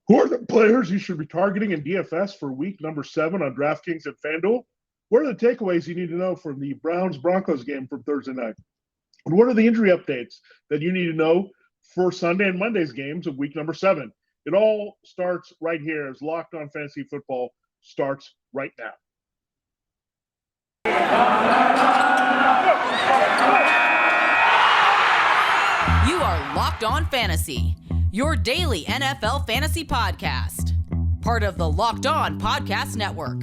Who are the players you should be targeting in DFS for week number 7 on DraftKings and FanDuel? What are the takeaways you need to know from the Browns-Broncos game from Thursday night? And what are the injury updates that you need to know for Sunday and Monday's games of week number 7? It all starts right here as Locked On Fantasy Football starts right now. You are Locked On Fantasy, your daily NFL fantasy podcast. Part of the Locked On Podcast Network,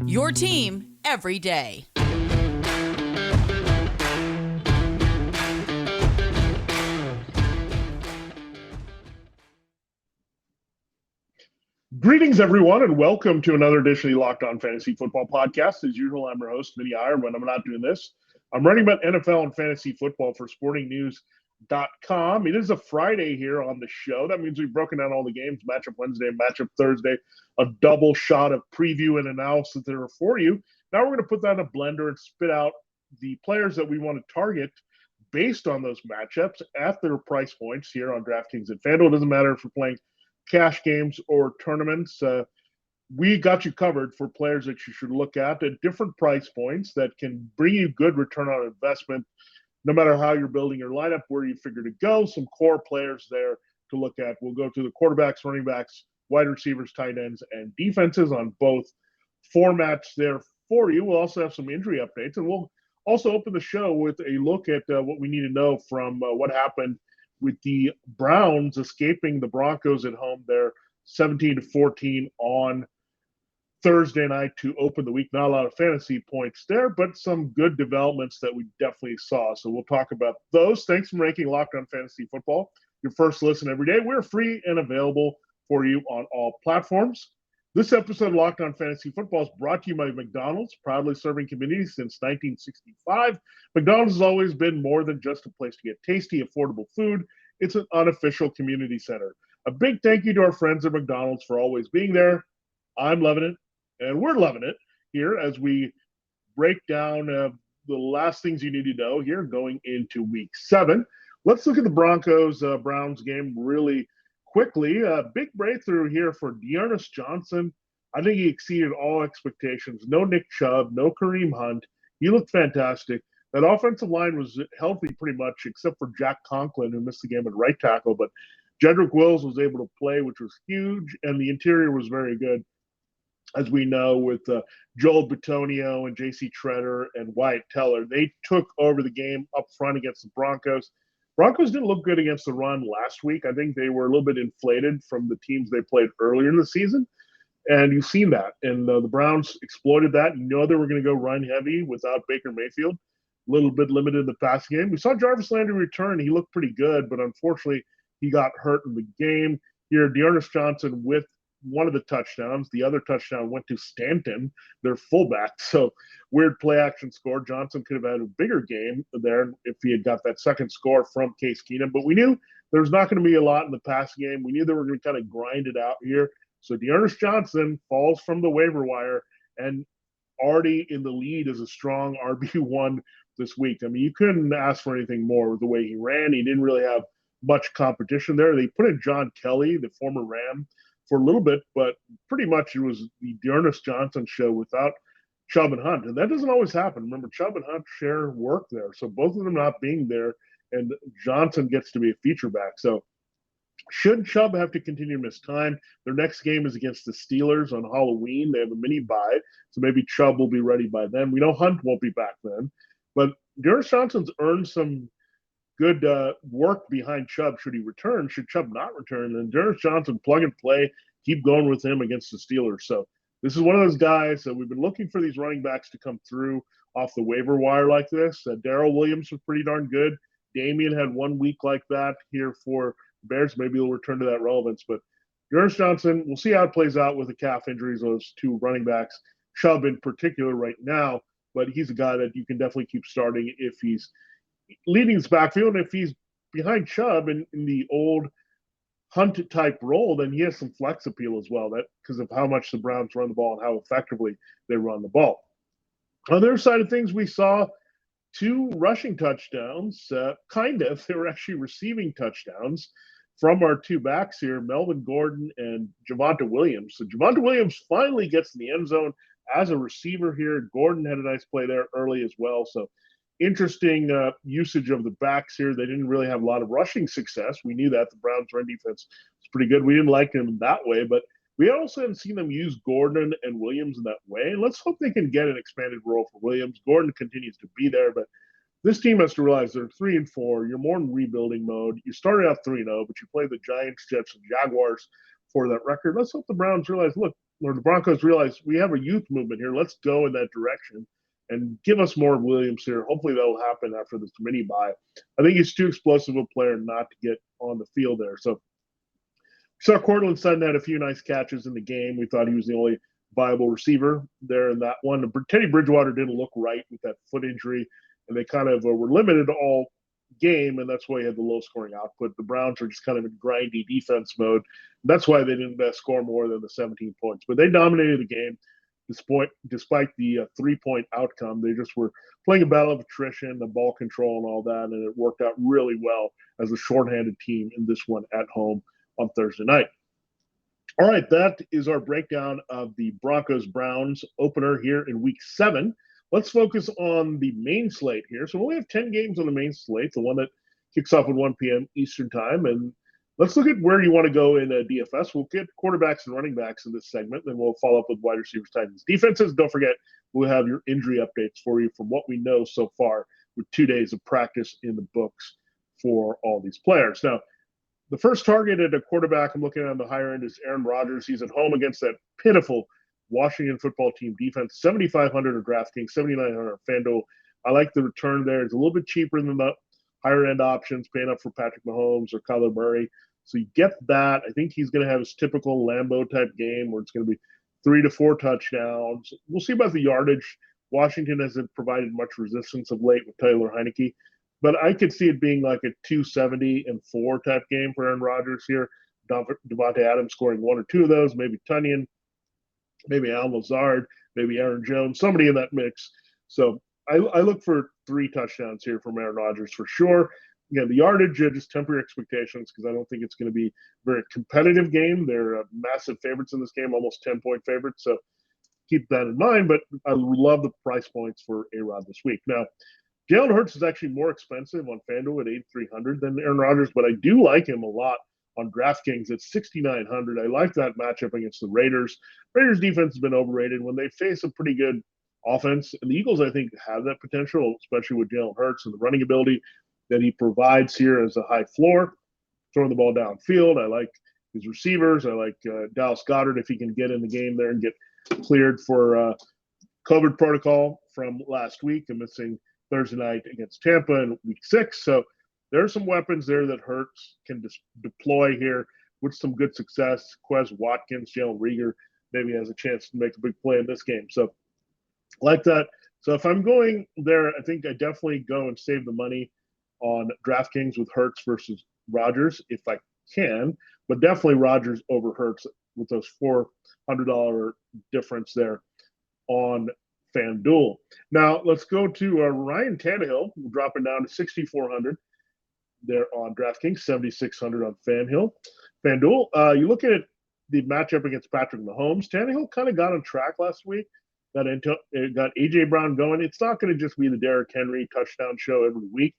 your team every day. Greetings, everyone, and welcome to another edition of the Locked On Fantasy Football podcast. As usual, I'm your host, Vinnie Iyer. When I'm not doing this, I'm writing about NFL and fantasy football for sportingnews.com. It is a Friday here on the show. That means we've broken down all the games, matchup Wednesday, matchup Thursday, a double shot of preview and analysis there for you. Now we're going to put that in a blender and spit out the players that we want to target based on those matchups at their price points here on DraftKings and FanDuel. It doesn't matter if you're playing cash games or tournaments. We got you covered for players that you should look at different price points that can bring you good return on investment, no matter how you're building your lineup, where you figure to go. Some core players there to look at. We'll go to the quarterbacks, running backs, wide receivers, tight ends, and defenses on both formats there for you. We'll also have some injury updates, and we'll also open the show with a look at what we need to know from what happened with the Browns escaping the Broncos at home there 17-14 on Thursday night to open the week. Not a lot of fantasy points there, but some good developments that we definitely saw. So we'll talk about those. Thanks for making Locked On Fantasy Football your first listen every day. We're free and available for you on all platforms. This episode of Locked On Fantasy Football is brought to you by McDonald's, proudly serving communities since 1965. McDonald's has always been more than just a place to get tasty, affordable food. It's an unofficial community center. A big thank you to our friends at McDonald's for always being there. I'm loving it, and we're loving it here as we break down the last things you need to know here going into week 7. Let's look at the Broncos-Browns game really quickly. A big breakthrough here for Deonis Johnson. I think he exceeded all expectations. No Nick Chubb, no Kareem Hunt. He looked fantastic. That offensive line was healthy pretty much, except for Jack Conklin, who missed the game at right tackle. But Jedrick Wills was able to play, which was huge, and the interior was very good, as we know, with Joel Bitonio and J.C. Treader and Wyatt Teller. They took over the game up front against the Broncos. Broncos didn't look good against the run last week. I think they were a little bit inflated from the teams they played earlier in the season. And you've seen that. And the Browns exploited that. You know they were going to go run heavy without Baker Mayfield. A little bit limited in the pass game. We saw Jarvis Landry return. He looked pretty good, but unfortunately he got hurt in the game. Here, Deonis Johnson with one of the touchdowns. The other touchdown went to Stanton, their fullback. So weird play action score. Johnson could have had a bigger game there if he had got that second score from Case Keenum. But we knew there was not going to be a lot in the pass game. We knew they were going to kind of grind it out here. So Deonis Johnson falls from the waiver wire and already in the lead as a strong RB1 this week. I mean, you couldn't ask for anything more with the way he ran. He didn't really have much competition there. They put in John Kelly, the former Ram, for a little bit, but pretty much it was the Deonis Johnson show without Chubb and Hunt. And that doesn't always happen. Remember, Chubb and Hunt share work there. So both of them not being there, and Johnson gets to be a feature back. So should Chubb have to continue to miss time, their next game is against the Steelers on Halloween. They have a mini bye, so maybe Chubb will be ready by then. We know Hunt won't be back then. But Deonis Johnson's earned some good work behind Chubb should he return. Should Chubb not return, then Deonis Johnson, plug and play, keep going with him against the Steelers. So this is one of those guys that we've been looking for these running backs to come through off the waiver wire like this. Darrell Williams was pretty darn good. Damian had 1 week like that here for Bears. Maybe he'll return to that relevance. But Deonis Johnson, we'll see how it plays out with the calf injuries, those two running backs, Chubb in particular right now. But he's a guy that you can definitely keep starting if he's leading his backfield. And if he's behind Chubb in the old Hunt type role, then he has some flex appeal as well, that because of how much the Browns run the ball and how effectively they run the ball. On the other side of things, we saw 2 rushing touchdowns, they were actually receiving touchdowns from our two backs here, Melvin Gordon and Javonte Williams. So Javonte Williams finally gets in the end zone as a receiver here. Gordon had a nice play there early as well. So interesting usage of the backs here. They didn't really have a lot of rushing success. We knew that. The Browns' run defense was pretty good. We didn't like them that way, but we also haven't seen them use Gordon and Williams in that way. And let's hope they can get an expanded role for Williams. Gordon continues to be there, but this team has to realize they're 3-4. You're more in rebuilding mode. You started out 3-0, but you play the Giants, Jets, and Jaguars for that record. Let's hope the Browns realize, look, or the Broncos realize we have a youth movement here. Let's go in that direction and give us more Williams here. Hopefully that will happen after this mini bye. I think he's too explosive a player not to get on the field there. So we saw Cortland Sutton had a few nice catches in the game. We thought he was the only viable receiver there in that one. Teddy Bridgewater didn't look right with that foot injury, and they kind of were limited all game, and that's why he had the low-scoring output. The Browns are just kind of in grindy defense mode. That's why they didn't score more than the 17 points. But they dominated the game despite the 3-point outcome. They just were playing a battle of attrition, the ball control and all that, and it worked out really well as a shorthanded team in this one at home on Thursday night. All right, that is our breakdown of the Broncos-Browns opener here in Week 7. Let's focus on the main slate here. So we only have 10 games on the main slate, the one that kicks off at 1 p.m. Eastern time. And let's look at where you want to go in DFS. We'll get quarterbacks and running backs in this segment, then we'll follow up with wide receivers, tight ends, defenses. Don't forget, we'll have your injury updates for you from what we know so far with 2 days of practice in the books for all these players. Now, the first target at a quarterback I'm looking at on the higher end is Aaron Rodgers. He's at home against that pitiful Washington football team defense, 7,500 at DraftKings, 7,900 at FanDuel. I like the return there. It's a little bit cheaper than the higher end options, paying up for Patrick Mahomes or Kyler Murray. So you get that. I think he's going to have his typical Lambeau type game where it's going to be 3 to 4 touchdowns. We'll see about the yardage. Washington hasn't provided much resistance of late with Taylor Heineke, but I could see it being like a 270-4 type game for Aaron Rodgers here. Devontae Adams scoring 1 or 2 of those, maybe Tunyon, maybe Al Lazard, maybe Aaron Jones, somebody in that mix. So I look for 3 touchdowns here from Aaron Rodgers for sure. Again, the yardage, just temper your expectations because I don't think it's going to be a very competitive game. They're massive favorites in this game, almost 10-point favorites. So keep that in mind, but I love the price points for A-Rod this week. Now, Jalen Hurts is actually more expensive on FanDuel at 8,300 than Aaron Rodgers, but I do like him a lot on DraftKings at 6,900. I like that matchup against the Raiders. Raiders defense has been overrated when they face a pretty good offense. And the Eagles, I think, have that potential, especially with Jalen Hurts and the running ability that he provides here as a high floor, throwing the ball downfield. I like his receivers. I like Dallas Goedert if he can get in the game there and get cleared for COVID protocol from last week and missing Thursday night against Tampa in Week 6. So there are some weapons there that Hurts can deploy here with some good success. Quez Watkins, Jalen Reagor maybe has a chance to make a big play in this game. So like that. So if I'm going there, I think I definitely go and save the money on DraftKings with Hurts versus Rodgers if I can, but definitely Rodgers over Hurts with those $400 difference there on FanDuel. Now let's go to Ryan Tannehill, dropping down to 6,400 there on DraftKings, 7,600 on FanDuel. You look at the matchup against Patrick Mahomes. Tannehill kind of got on track last week. It got A.J. Brown going. It's not going to just be the Derrick Henry touchdown show every week.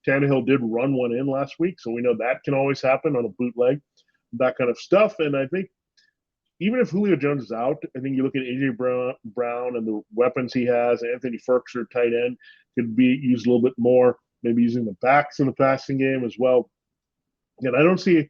Tannehill did run one in last week, so we know that can always happen on a bootleg, that kind of stuff. And I think even if Julio Jones is out, I think you look at A.J. Brown and the weapons he has. Anthony Ferguson, tight end, could be used a little bit more, maybe using the backs in the passing game as well. And I don't see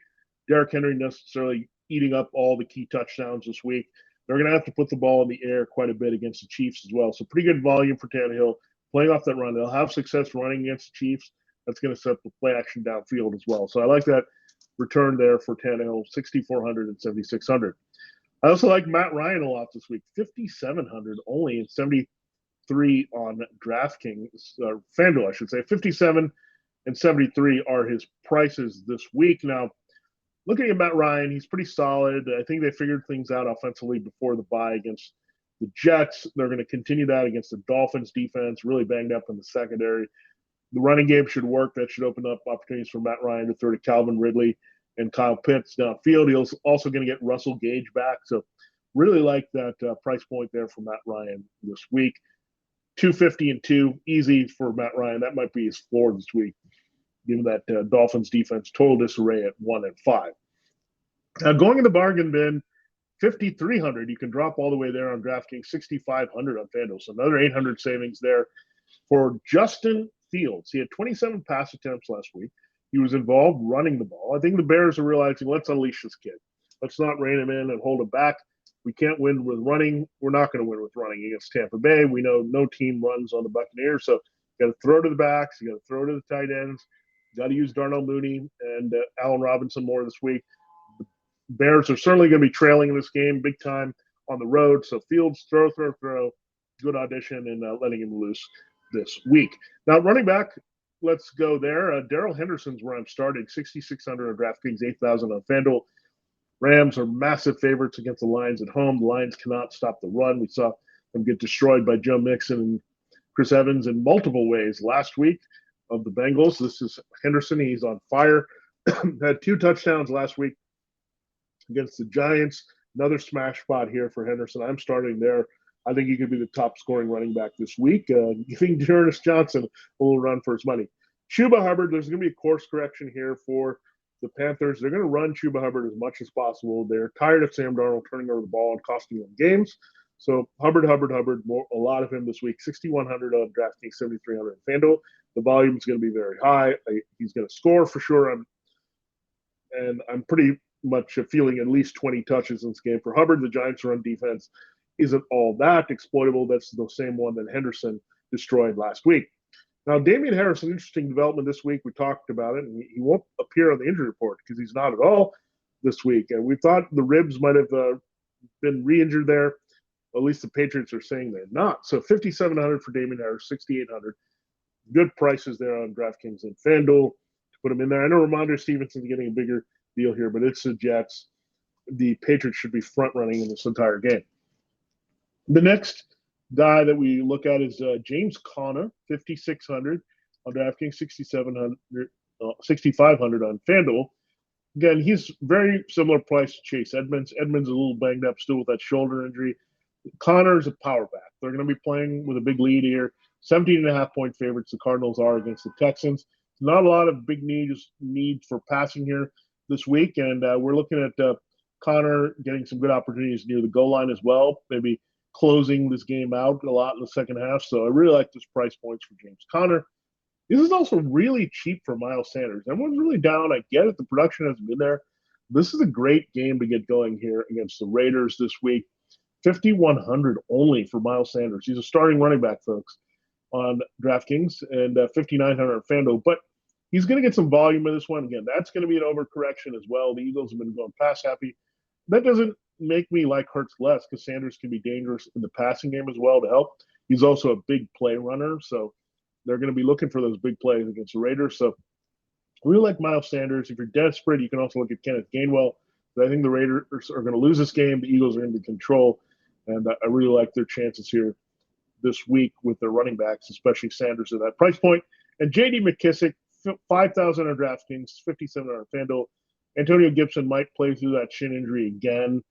Derrick Henry necessarily eating up all the key touchdowns this week. They're going to have to put the ball in the air quite a bit against the Chiefs as well. So pretty good volume for Tannehill playing off that run. They'll have success running against the Chiefs. That's going to set the play action downfield as well. So I like that return there for Tannehill, 6,400 and 7,600. I also like Matt Ryan a lot this week, 5,700 only and 73 on DraftKings, FanDuel, I should say. 57 and 73 are his prices this week. Now, looking at Matt Ryan, he's pretty solid. I think they figured things out offensively before the bye against the Jets. They're going to continue that against the Dolphins defense, really banged up in the secondary. The running game should work. That should open up opportunities for Matt Ryan to throw to Calvin Ridley and Kyle Pitts downfield. He's also going to get Russell Gage back. So really like that price point there for Matt Ryan this week. 250 and 2, easy for Matt Ryan. That might be his floor this week, given that Dolphins defense total disarray at 1 and 5. Now going in the bargain bin, 5,300. You can drop all the way there on DraftKings, 6,500 on FanDuel. So another 800 savings there for Justin Fields. He had 27 pass attempts last week. He was involved running the ball. I think the Bears are realizing, let's unleash this kid. Let's not rein him in and hold him back. We can't win with running. We're not going to win with running against Tampa Bay. We know no team runs on the Buccaneers, so you got to throw to the backs. You got to throw to the tight ends. You got to use Darnell Mooney and Allen Robinson more this week. The Bears are certainly going to be trailing in this game big time on the road. So Fields, throw. Good audition and letting him loose this week. Now, running back, let's go there. Darrell Henderson's where I'm starting, 6,600 on DraftKings, 8,000 on FanDuel. Rams are massive favorites against the Lions at home. The Lions cannot stop the run. We saw them get destroyed by Joe Mixon and Chris Evans in multiple ways last week of the Bengals. This is Henderson. He's on fire. Had 2 touchdowns last week against the Giants. Another smash spot here for Henderson. I'm starting there. I think he could be the top scoring running back this week, giving Deonis Johnson a little run for his money. Shuba Hubbard, there's going to be a course correction here for the Panthers. They're going to run Shuba Hubbard as much as possible. They're tired of Sam Darnold turning over the ball and costing them games. So Hubbard, a lot of him this week. 6,100 on DraftKings, 7,300 on FanDuel. The volume is going to be very high. He's going to score for sure. I'm pretty much feeling at least 20 touches in this game for Hubbard. The Giants' run defense isn't all that exploitable. That's the same one that Henderson destroyed last week. Now, Damian Harrison, interesting development this week. We talked about it, and he won't appear on the injury report because he's not at all this week. And we thought the ribs might have been re-injured there. At least the Patriots are saying they're not. So 5,700 for Damian Harris, 6,800. Good prices there on DraftKings and FanDuel to put him in there. I know Ramondre Stevenson's getting a bigger deal here, but it's the Jets. The Patriots should be front-running in this entire game. The next guy that we look at is James Conner, 5,600 on DraftKings, 6,500 on FanDuel. Again, he's very similar price to Chase Edmonds. Edmonds is a little banged up still with that shoulder injury. Conner is a power back. They're going to be playing with a big lead here. 17.5-point favorites the Cardinals are against the Texans. Not a lot of big need for passing here this week, and we're looking at Conner getting some good opportunities near the goal line as well, maybe closing this game out a lot in the second half. So I really like this price points for James Conner. This is also really cheap for Miles Sanders. Everyone's really down. I get it. The production hasn't been there. This is a great game to get going here against the Raiders this week. 5,100 only for Miles Sanders. He's a starting running back, folks, on DraftKings, and 5,900 on FanDuel. But he's going to get some volume in this one. Again, that's going to be an overcorrection as well. The Eagles have been going pass happy. That doesn't make me like Hurts less because Sanders can be dangerous in the passing game as well to help. He's also a big play runner, so they're going to be looking for those big plays against the Raiders. So we really like Miles Sanders. If you're desperate, you can also look at Kenneth Gainwell. But I think the Raiders are going to lose this game. The Eagles are in control, and I really like their chances here this week with their running backs, especially Sanders at that price point. And J.D. McKissick, 5,000 on DraftKings, 5,700 on FanDuel. Antonio Gibson might play through that shin injury again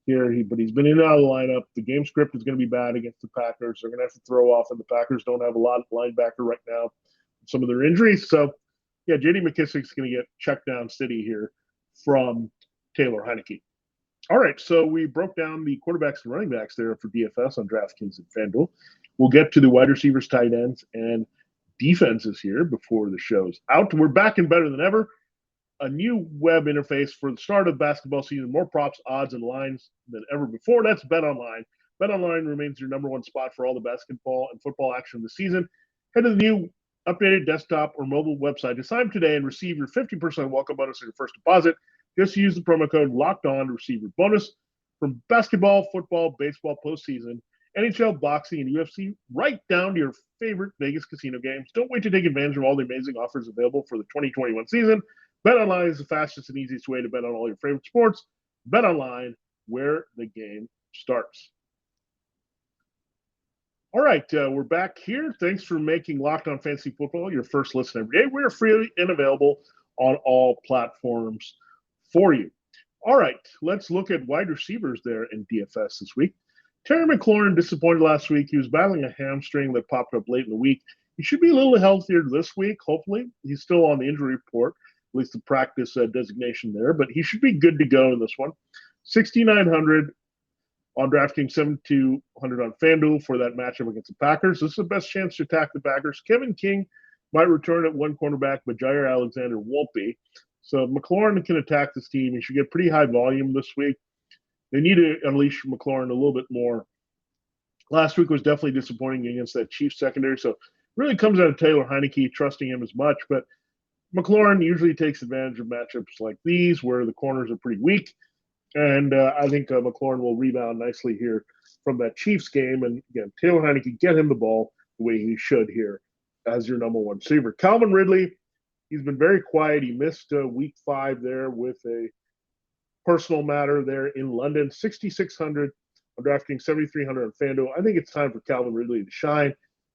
here, but he's been in and out of the lineup. The game script is going to be bad against the Packers. They're going to have to throw off, and the Packers don't have a lot of linebacker right now, some of their injuries. So, yeah, J.D. McKissick's going to get checked down city here from Taylor Heineke. All right, so we broke down the quarterbacks and running backs there for DFS on DraftKings and FanDuel. We'll get to the wide receivers, tight ends, and defenses here before the show's out. We're back and better than ever. A new web interface for the start of basketball season, more props, odds, and lines than ever before. That's BetOnline. BetOnline remains your number one spot for all the basketball and football action this season. Head to the new updated desktop or mobile website to sign up today and receive your 50% welcome bonus on your first deposit. Just use the promo code LOCKEDON to receive your bonus from basketball, football, baseball, postseason, NHL, boxing, and UFC, right down to your favorite Vegas casino games. Don't wait to take advantage of all the amazing offers available for the 2021 season. BetOnline is the fastest and easiest way to bet on all your favorite sports. BetOnline, where the game starts. All right, we're back here. Thanks for making Locked On Fantasy Football your first listen every day. We're free and available on all platforms for you. All right, let's look at wide receivers there in DFS this week. Terry McLaurin disappointed last week. He was battling a hamstring that popped up late in the week. He should be a little healthier this week, hopefully. He's still on the injury report, at least the practice designation there, but he should be good to go in this one. 6,900 on DraftKings, 7,200 on FanDuel for that matchup against the Packers. This is the best chance to attack the Packers. Kevin King might return at one cornerback, but Jair Alexander won't be. So McLaurin can attack this team. He should get pretty high volume this week. They need to unleash McLaurin a little bit more. Last week was definitely disappointing against that Chiefs secondary, so it really comes out of Taylor Heineke trusting him as much. But McLaurin usually takes advantage of matchups like these where the corners are pretty weak, and I think McLaurin will rebound nicely here from that Chiefs game. And again, Taylor Heineke, get him the ball the way he should here as your number one receiver. Calvin Ridley, he's been very quiet. He missed week 5 there with a personal matter there in London. 6,600 on DraftKings, 7,300 on FanDuel. I think it's time for Calvin Ridley to shine.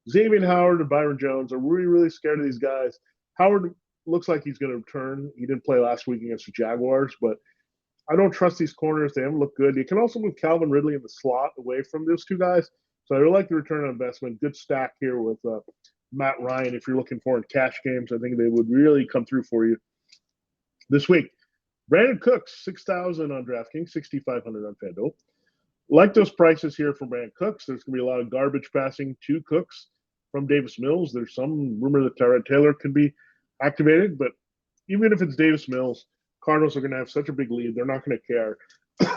Xavier Howard and Byron Jones are really, really scared of these guys. Howard looks like he's going to return. He didn't play last week against the Jaguars, but I don't trust these corners. They haven't looked good. You can also move Calvin Ridley in the slot away from those two guys. So I would like the return on investment. Good stack here with Matt Ryan. If you're looking for in cash games, I think they would really come through for you this week. Brandon Cooks, 6,000 on DraftKings, 6,500 on FanDuel. Like those prices here for Brandon Cooks, there's going to be a lot of garbage passing to Cooks from Davis Mills. There's some rumor that Tyrod Taylor could be activated, but even if it's Davis Mills, Cardinals are going to have such a big lead, they're not going to care.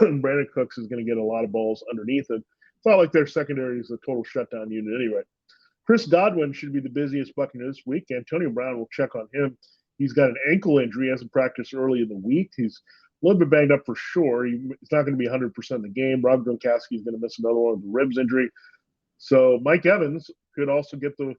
And Brandon Cooks is going to get a lot of balls underneath it. It's not like their secondary is a total shutdown unit anyway. Chris Godwin should be the busiest Buccaneer this week. Antonio Brown will check on him. He's got an ankle injury. He hasn't practiced early in the week. He's a little bit banged up for sure. He's not going to be 100% in the game. Rob Gronkowski is going to miss another one with a ribs injury. So Mike Evans could also get the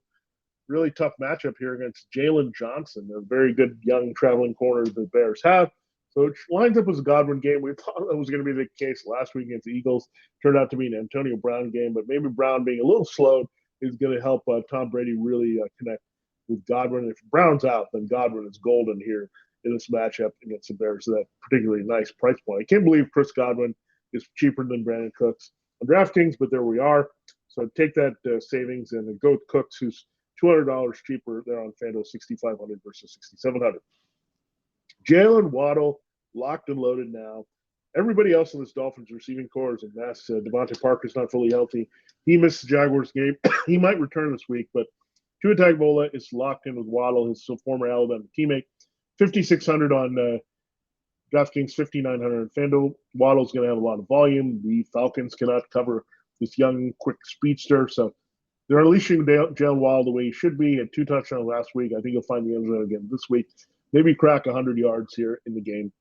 really tough matchup here against Jalen Johnson, a very good young traveling corner the Bears have. So it lines up as a Godwin game. We thought that was going to be the case last week against the Eagles. Turned out to be an Antonio Brown game, but maybe Brown being a little slowed is going to help Tom Brady really connect with Godwin. If Brown's out, then Godwin is golden here in this matchup against the Bears. So that particularly nice price point. I can't believe Chris Godwin is cheaper than Brandon Cooks on DraftKings, but there we are. So take that savings and go with Cooks, who's $200 cheaper there on FanDuel, 6,500 versus 6,700. Jalen Waddle, locked and loaded now. Everybody else in this Dolphins receiving core is a mess. Devontae Parker's not fully healthy. He missed the Jaguars game. He might return this week, but Tua Tagovailoa is locked in with Waddle, his former Alabama teammate. 5,600 on DraftKings, 5,900 on FanDuel. Waddle's going to have a lot of volume. The Falcons cannot cover this young, quick speedster, so they're unleashing Jalen Waddle the way he should be. Had 2 touchdowns last week. I think he'll find the end zone again this week. Maybe crack 100 yards here in the game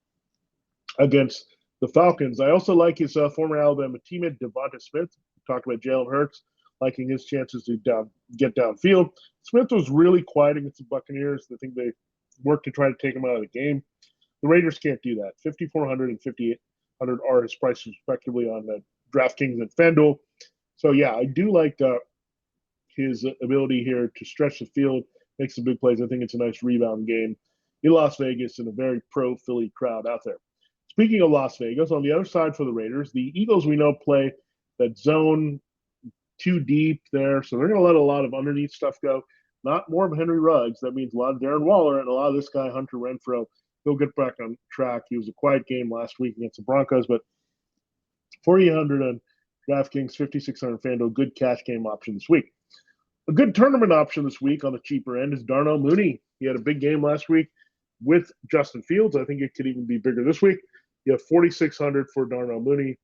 against the Falcons. I also like his former Alabama teammate, Devonta Smith. Talked about Jalen Hurts, liking his chances to get downfield. Smith was really quiet against the Buccaneers. I think they worked to try to take him out of the game. The Raiders can't do that. 5,400 and 5,800 are his prices respectively on DraftKings and FanDuel. So, yeah, I do like his ability here to stretch the field, make some big plays. I think it's a nice rebound game in Las Vegas and a very pro-Philly crowd out there. Speaking of Las Vegas, on the other side for the Raiders, the Eagles we know play that zone too deep there, so they're going to let a lot of underneath stuff go. Not more of Henry Ruggs. That means a lot of Darren Waller and a lot of this guy, Hunter Renfrow. He'll get back on track. He was a quiet game last week against the Broncos, but 4,800 on DraftKings, 5,600 FanDuel, good cash game option this week. A good tournament option this week on the cheaper end is Darnell Mooney. He had a big game last week with Justin Fields. I think it could even be bigger this week. You have 4,600 for Darnell Mooney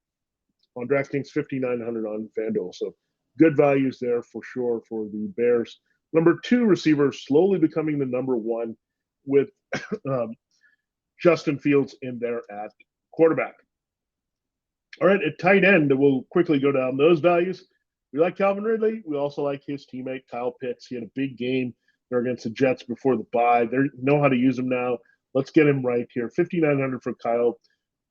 on DraftKings, 5,900 on FanDuel. So good values there for sure for the Bears. Number 2 receiver slowly becoming the number 1 with Justin Fields in there at quarterback. All right, at tight end, we'll quickly go down those values. We like Calvin Ridley. We also like his teammate, Kyle Pitts. He had a big game there against the Jets before the bye. They know how to use him now. Let's get him right here. 5,900 for Kyle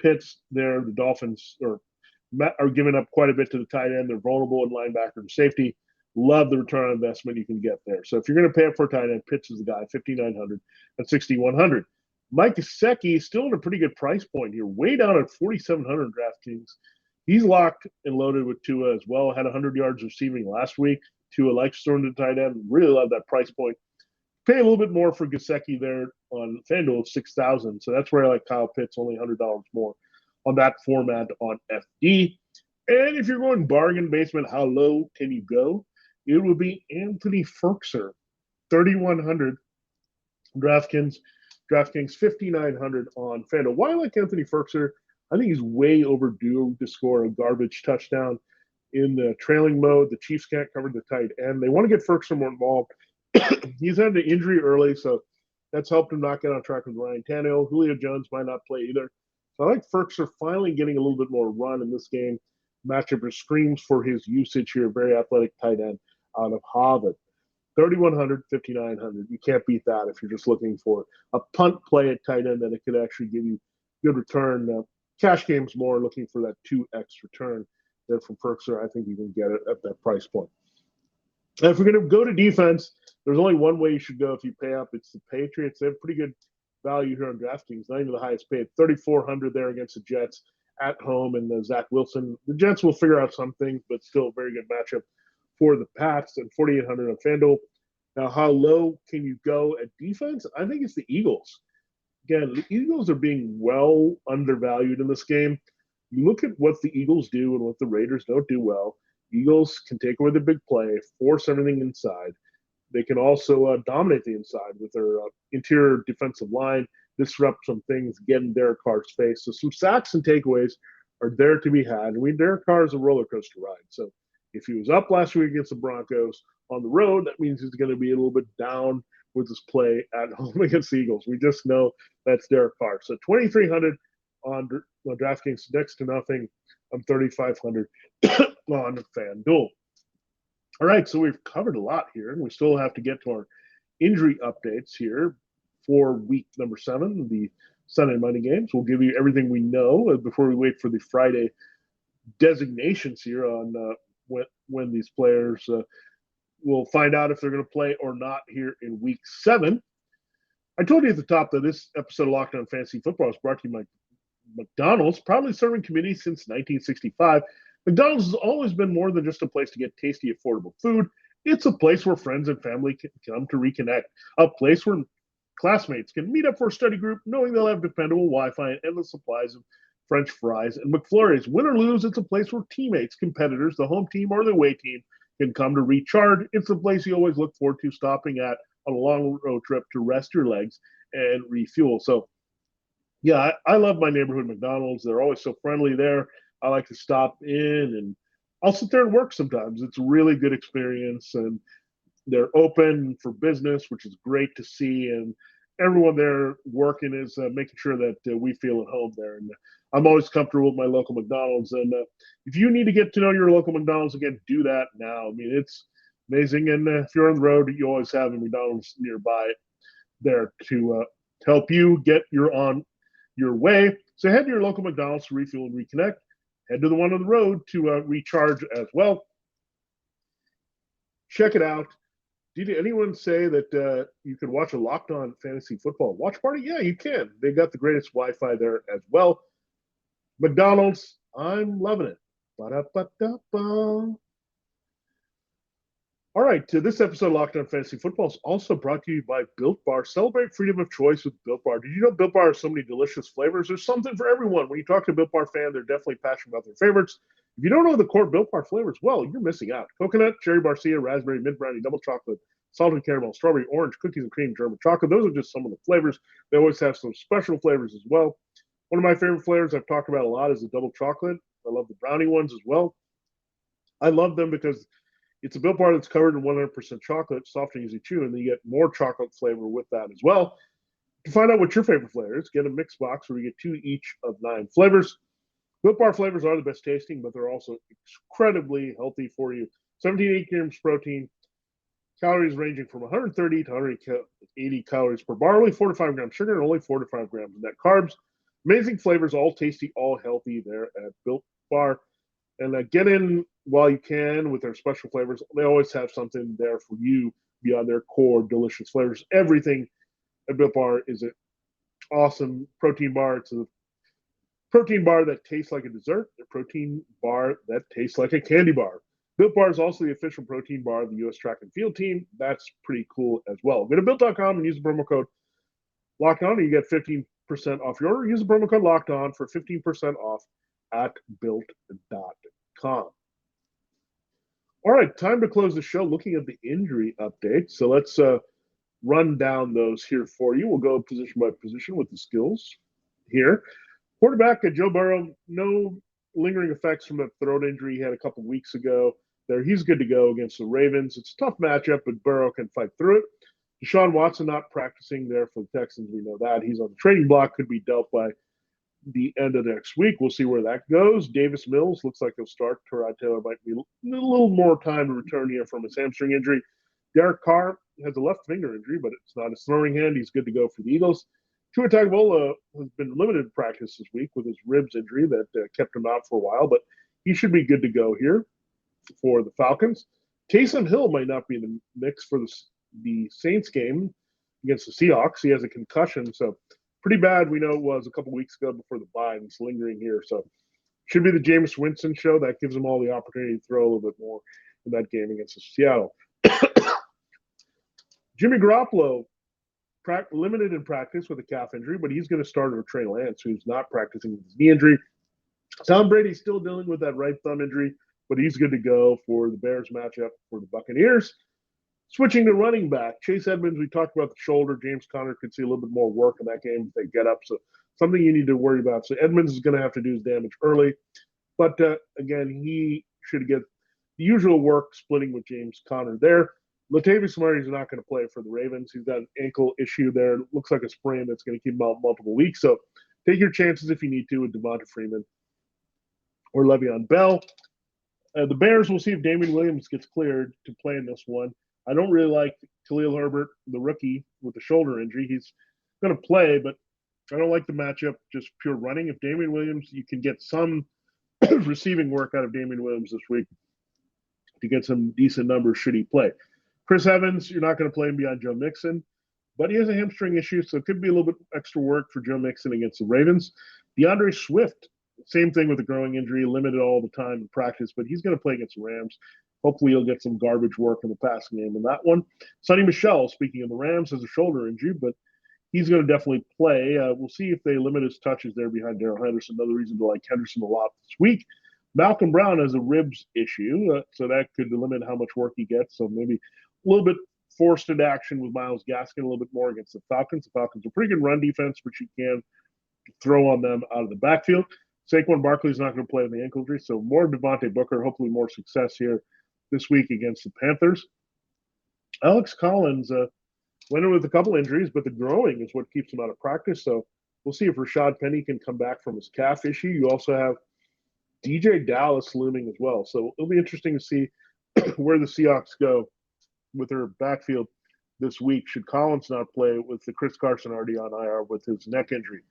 Pitts there. The Dolphins are giving up quite a bit to the tight end. They're vulnerable in linebacker and safety. Love the return on investment you can get there. So if you're going to pay up for a tight end, Pitts is the guy, 5,900 and 6,100. Mike Gesicki is still at a pretty good price point here, way down at 4,700 DraftKings. He's locked and loaded with Tua as well. Had 100 yards receiving last week. Tua likes throwing to the tight end. Really love that price point. Pay a little bit more for Gesicki there on FanDuel of 6,000. So that's where I like Kyle Pitts, only $100 more on that format on FD. And if you're going bargain basement, how low can you go? It would be Anthony Firkser, 3,100 DraftKings 5,900 on FanDuel. Why I like Anthony Firkser? I think he's way overdue to score a garbage touchdown in the trailing mode. The Chiefs can't cover the tight end. They want to get Firkser more involved. He's had an injury early, so that's helped him not get on track with Ryan Tannehill. Julio Jones might not play either. So I like Firkser finally getting a little bit more run in this game. Matchup screams for his usage here. Very athletic tight end out of Harvard. 3,100, 5,900. You can't beat that if you're just looking for a punt play at tight end that it could actually give you good return. Cash games more looking for that 2x return there from Firkser. I think you can get it at that price point. Now, if we're going to go to defense, there's only one way you should go if you pay up. It's the Patriots. They have pretty good value here on DraftKings, not even the highest paid. 3,400 there against the Jets at home and Zach Wilson. The Jets will figure out some things, but still a very good matchup for the Pats, and 4,800 on FanDuel. Now, how low can you go at defense? I think it's the Eagles. Again, the Eagles are being well undervalued in this game. You look at what the Eagles do and what the Raiders don't do well. Eagles can take away the big play, force everything inside. They can also dominate the inside with their interior defensive line, disrupt some things, get in Derek Carr's face. So some sacks and takeaways are there to be had. I mean, Derek Carr is a roller coaster ride. So if he was up last week against the Broncos on the road, that means he's going to be a little bit down with his play at home against the Eagles. We just know that's Derek Carr. So 2,300 on DraftKings, next to nothing. I'm 3,500 on FanDuel. All right, so we've covered a lot here, and we still have to get to our injury updates here for week number 7, the Sunday and Monday games. We'll give you everything we know before we wait for the Friday designations here on when these players will find out if they're going to play or not here in week 7. I told you at the top that this episode of Locked On Fantasy Football is brought to you by McDonald's, proudly serving communities since 1965. McDonald's has always been more than just a place to get tasty, affordable food. It's a place where friends and family can come to reconnect, a place where classmates can meet up for a study group knowing they'll have dependable Wi-Fi and endless supplies of French fries and McFlurries. Win or lose, it's a place where teammates, competitors, the home team, or the away team can come to recharge. It's a place you always look forward to stopping at on a long road trip to rest your legs and refuel. So, yeah, I love my neighborhood McDonald's. They're always so friendly there. I like to stop in, and I'll sit there and work sometimes. It's a really good experience, and they're open for business, which is great to see. And everyone there working is making sure that we feel at home there. And I'm always comfortable with my local McDonald's. And if you need to get to know your local McDonald's again, do that now. I mean, it's amazing. And if you're on the road, you always have a McDonald's nearby there to help you get on your way. So head to your local McDonald's to refuel and reconnect. Head to the one on the road to recharge as well. Check it out. Did anyone say that you could watch a Locked On Fantasy Football watch party? Yeah, you can. They got the greatest Wi-Fi there as well. McDonald's, I'm loving it. Ba-da-ba-da-ba. All right, this episode of Locked On Fantasy Football is also brought to you by Built Bar. Celebrate freedom of choice with Built Bar. Did you know Built Bar has so many delicious flavors? There's something for everyone. When you talk to a Built Bar fan, they're definitely passionate about their favorites. If you don't know the core Built Bar flavors, well, you're missing out. Coconut, cherry barcia, raspberry, mint brownie, double chocolate, salted caramel, strawberry, orange, cookies and cream, German chocolate. Those are just some of the flavors. They always have some special flavors as well. One of my favorite flavors I've talked about a lot is the double chocolate. I love the brownie ones as well. I love them because it's a Built Bar that's covered in 100% chocolate, soft and easy to chew, and then you get more chocolate flavor with that as well. To find out what your favorite flavor is, get a mix box where you get 2 each of 9 flavors. Built Bar flavors are the best tasting, but they're also incredibly healthy for you. 78 grams protein, calories ranging from 130 to 180 calories per bar, only 4 to 5 grams sugar, and only 4 to 5 grams net carbs. Amazing flavors, all tasty, all healthy there at Built Bar. And get in while you can with their special flavors. They always have something there for you beyond their core delicious flavors. Everything at Built Bar is awesome protein bar. It's a protein bar that tastes like a dessert, a protein bar that tastes like a candy bar. Built Bar is also the official protein bar of the U.S. track and field team. That's pretty cool as well. Go to Built.com and use the promo code Locked On, and you get 15% off your order. Use the promo code Locked On for 15% off at Built.com. All right, time to close the show looking at the injury updates. So let's run down those here for you. We'll go position by position with the skills here. Quarterback Joe Burrow, no lingering effects from that throat injury he had a couple weeks ago. He's good to go against the Ravens. It's a tough matchup, but Burrow can fight through it. Deshaun Watson not practicing there for the Texans. We know that. He's on the trading block, could be dealt by the end of next week. We'll see where that goes. Davis Mills looks like he'll start. Tyrod Taylor might be a little more time to return here from his hamstring injury. Derek Carr has a left finger injury, but it's not his throwing hand. He's good to go for the Eagles. Tua Tagovailoa has been limited practice this week with his ribs injury that kept him out for a while, but he should be good to go here for the Falcons. Taysom Hill might not be in the mix for the Saints game against the Seahawks. He has a concussion, so pretty bad. We know it was a couple weeks ago before the bye, and it's lingering here. So should be the Jameis Winston show. That gives him all the opportunity to throw a little bit more in that game against Seattle. Jimmy Garoppolo, limited in practice with a calf injury, but he's going to start over Trey Lance, who's not practicing with his knee injury. Tom Brady's still dealing with that right thumb injury, but he's good to go for the Bears matchup for the Buccaneers. Switching to running back, Chase Edmonds, we talked about the shoulder. James Conner could see a little bit more work in that game if they get up. So something you need to worry about. So Edmonds is going to have to do his damage early. But, again, he should get the usual work splitting with James Conner there. Latavius Murray is not going to play for the Ravens. He's got an ankle issue there. It looks like a sprain that's going to keep him out multiple weeks. So take your chances if you need to with Devonta Freeman or Le'Veon Bell. The Bears, will see if Damien Williams gets cleared to play in this one. I don't really like Khalil Herbert, the rookie, with the shoulder injury. He's going to play, but I don't like the matchup, just pure running. If Damien Williams, you can get some receiving work out of Damien Williams this week to get some decent numbers should he play. Chris Evans, you're not going to play him beyond Joe Mixon, but he has a hamstring issue, so it could be a little bit extra work for Joe Mixon against the Ravens. Deandre Swift, same thing with a growing injury, limited all the time in practice, but he's going to play against the Rams. Hopefully he'll get some garbage work in the passing game in that one. Sonny Michel, speaking of the Rams, has a shoulder injury, but he's going to definitely play. We'll see if they limit his touches there behind Darrell Henderson. Another reason to like Henderson a lot this week. Malcolm Brown has a ribs issue, so that could limit how much work he gets. So maybe a little bit forced into action with Myles Gaskin, a little bit more against the Falcons. The Falcons are pretty good run defense, but you can throw on them out of the backfield. Saquon Barkley's not going to play with the ankle injury, so more Devontae Booker, hopefully more success here this week against the Panthers. Alex Collins went in with a couple injuries, but the growing is what keeps him out of practice. So we'll see if Rashad Penny can come back from his calf issue. You also have DJ Dallas looming as well. So it'll be interesting to see where the Seahawks go with their backfield this week. Should Collins not play with the Chris Carson already on IR with his neck injury?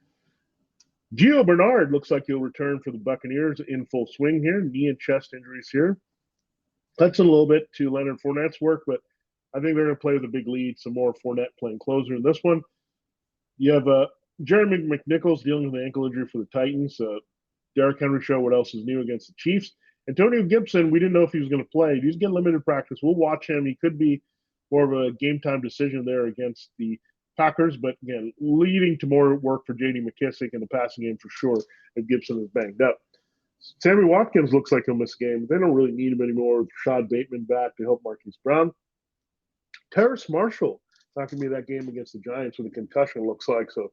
Gio Bernard looks like he'll return for the Buccaneers in full swing here. Knee and chest injuries here. Touched a little bit to Leonard Fournette's work, but I think they're going to play with a big lead. Some more Fournette playing closer in this one. You have Jeremy McNichols dealing with an ankle injury for the Titans. Derrick Henry show what else is new against the Chiefs. Antonio Gibson, we didn't know if he was going to play. He's getting limited practice. We'll watch him. He could be more of a game-time decision there against the Packers, but again, leading to more work for J.D. McKissick in the passing game for sure if Gibson is banged up. Sammy Watkins looks like he'll miss a game. They don't really need him anymore with Rashad Bateman back to help Marquise Brown. Terrace Marshall, not going to be that game against the Giants with a concussion, it looks like, so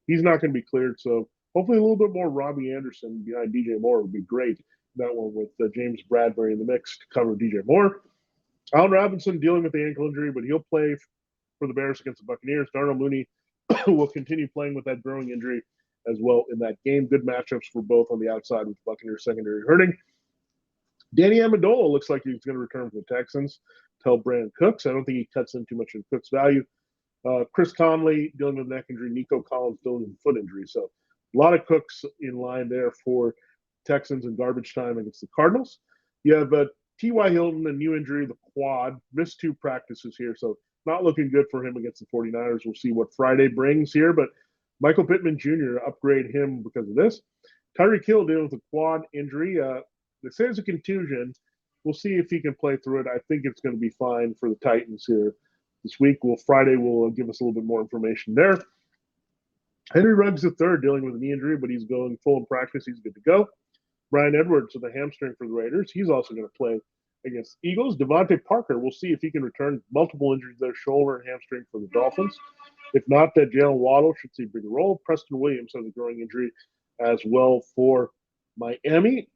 he's not going to be cleared. So hopefully a little bit more Robbie Anderson behind DJ Moore would be great. That one with James Bradbury in the mix to cover DJ Moore. Allen Robinson dealing with the ankle injury, but he'll play for the Bears against the Buccaneers. Darnell Mooney will continue playing with that growing injury as well in that game. Good matchups for both on the outside with the Buccaneers secondary hurting. Danny Amendola looks like he's going to return for the Texans. Tell Brandon Cooks. I don't think he cuts in too much in Cooks' value. Chris Conley dealing with neck injury. Nico Collins dealing with foot injury. So a lot of Cooks in line there for Texans in garbage time against the Cardinals. You have T.Y. Hilton, a new injury, the quad. Missed 2 practices here, so not looking good for him against the 49ers. We'll see what Friday brings here, but Michael Pittman Jr., upgrade him because of this. Tyreek Hill dealing with a quad injury. They say it's a contusion. We'll see if he can play through it. I think it's going to be fine for the Titans here this week. Friday will give us a little bit more information there. Henry Ruggs III dealing with a knee injury, but he's going full in practice. He's good to go. Brian Edwards with a hamstring for the Raiders. He's also going to play against Eagles. Devontae Parker, we'll see if he can return. Multiple injuries there, shoulder and hamstring for the Dolphins. If not, that Jalen Waddle should see a bigger role. Preston Williams has a growing injury as well for Miami.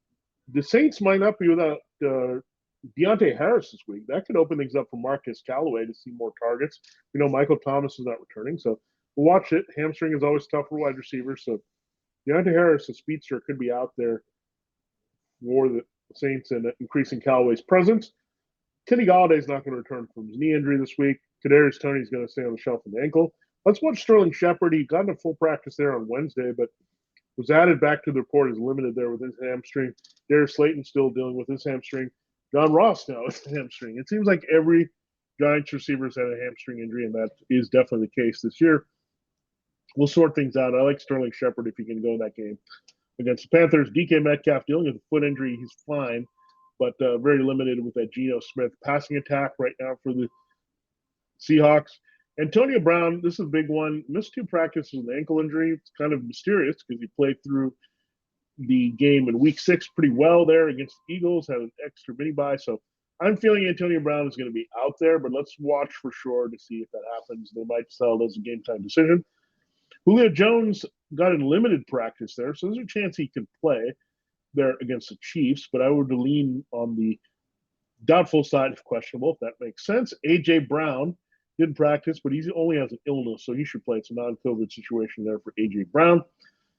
The Saints might not be without Deontay Harris this week. That could open things up for Marcus Callaway to see more targets. Michael Thomas is not returning, so we'll watch it. Hamstring is always tough for wide receivers, so Deontay Harris, the speedster, could be out there for the Saints and increasing Callaway's presence. Kenny Galladay is not going to return from his knee injury this week. Kadarius Toney is going to stay on the shelf with the ankle. Let's watch Sterling Shepard. He got into full practice there on Wednesday, but was added back to the report as limited there with his hamstring. Darius Slayton still dealing with his hamstring. John Ross now with the hamstring. It seems like every Giants receiver has had a hamstring injury, and that is definitely the case this year. We'll sort things out. I like Sterling Shepard if he can go in that game against the Panthers. DK Metcalf dealing with a foot injury. He's fine, but very limited with that Geno Smith passing attack right now for the Seahawks. Antonio Brown, this is a big one. Missed 2 practices with an ankle injury. It's kind of mysterious because he played through the game in week 6 pretty well there against the Eagles, had an extra mini bye. So I'm feeling Antonio Brown is going to be out there, but let's watch for sure to see if that happens. They might sell it as a game time decision. Julio Jones got in limited practice there, so there's a chance he can play there against the Chiefs, but I would lean on the doubtful side of questionable, if that makes sense. A.J. Brown didn't practice, but he only has an illness, so he should play. It's a non-COVID situation there for A.J. Brown.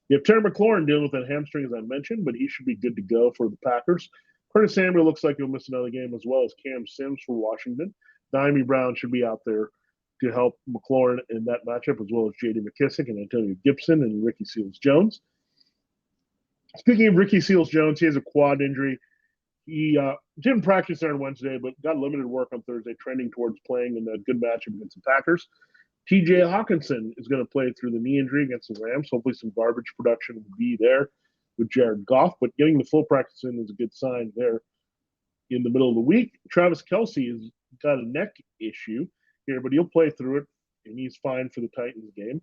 You have Terry McLaurin dealing with that hamstring, as I mentioned, but he should be good to go for the Packers. Curtis Samuel looks like he'll miss another game, as well as Cam Sims for Washington. Diami Brown should be out there to help McLaurin in that matchup, as well as J.D. McKissick and Antonio Gibson and Ricky Seals-Jones. Speaking of Ricky Seals-Jones, he has a quad injury. He didn't practice there on Wednesday, but got limited work on Thursday, trending towards playing in a good matchup against the Packers. T.J. Hawkinson is going to play through the knee injury against the Rams. Hopefully some garbage production will be there with Jared Goff, but getting the full practice in is a good sign there in the middle of the week. Travis Kelsey has got a neck issue here, but he'll play through it, and he's fine for the Titans game.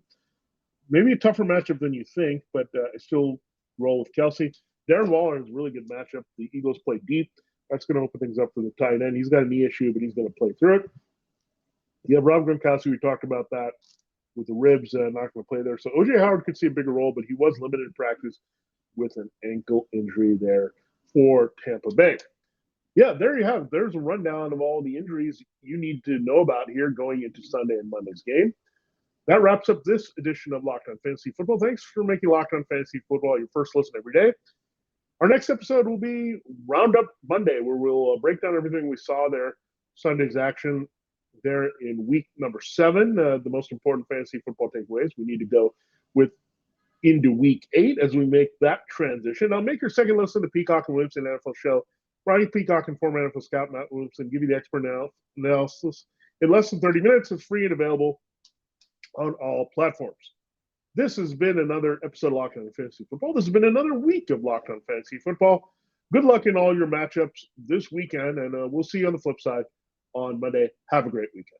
Maybe a tougher matchup than you think, but I still roll with Kelsey. Darren Waller is a really good matchup. The Eagles play deep. That's going to open things up for the tight end. He's got a knee issue, but he's going to play through it. You have Rob Gronkowski. We talked about that with the ribs, not going to play there. So O.J. Howard could see a bigger role, but he was limited in practice with an ankle injury there for Tampa Bay. Yeah, there you have it. There's a rundown of all the injuries you need to know about here going into Sunday and Monday's game. That wraps up this edition of Locked On Fantasy Football. Thanks for making Locked On Fantasy Football your first listen every day. Our next episode will be Roundup Monday, where we'll break down everything we saw there, Sunday's action there in week number 7, the most important fantasy football takeaways. We need to go into week 8 as we make that transition. I'll make your second listen to Peacock and Williamson NFL show. Rodney Peacock and former NFL scout Matt Williamson give you the expert analysis in less than 30 minutes. It's free and available on all platforms. This has been another episode of Locked On Fantasy Football. This has been another week of Locked On Fantasy Football. Good luck in all your matchups this weekend, and we'll see you on the flip side on Monday. Have a great weekend.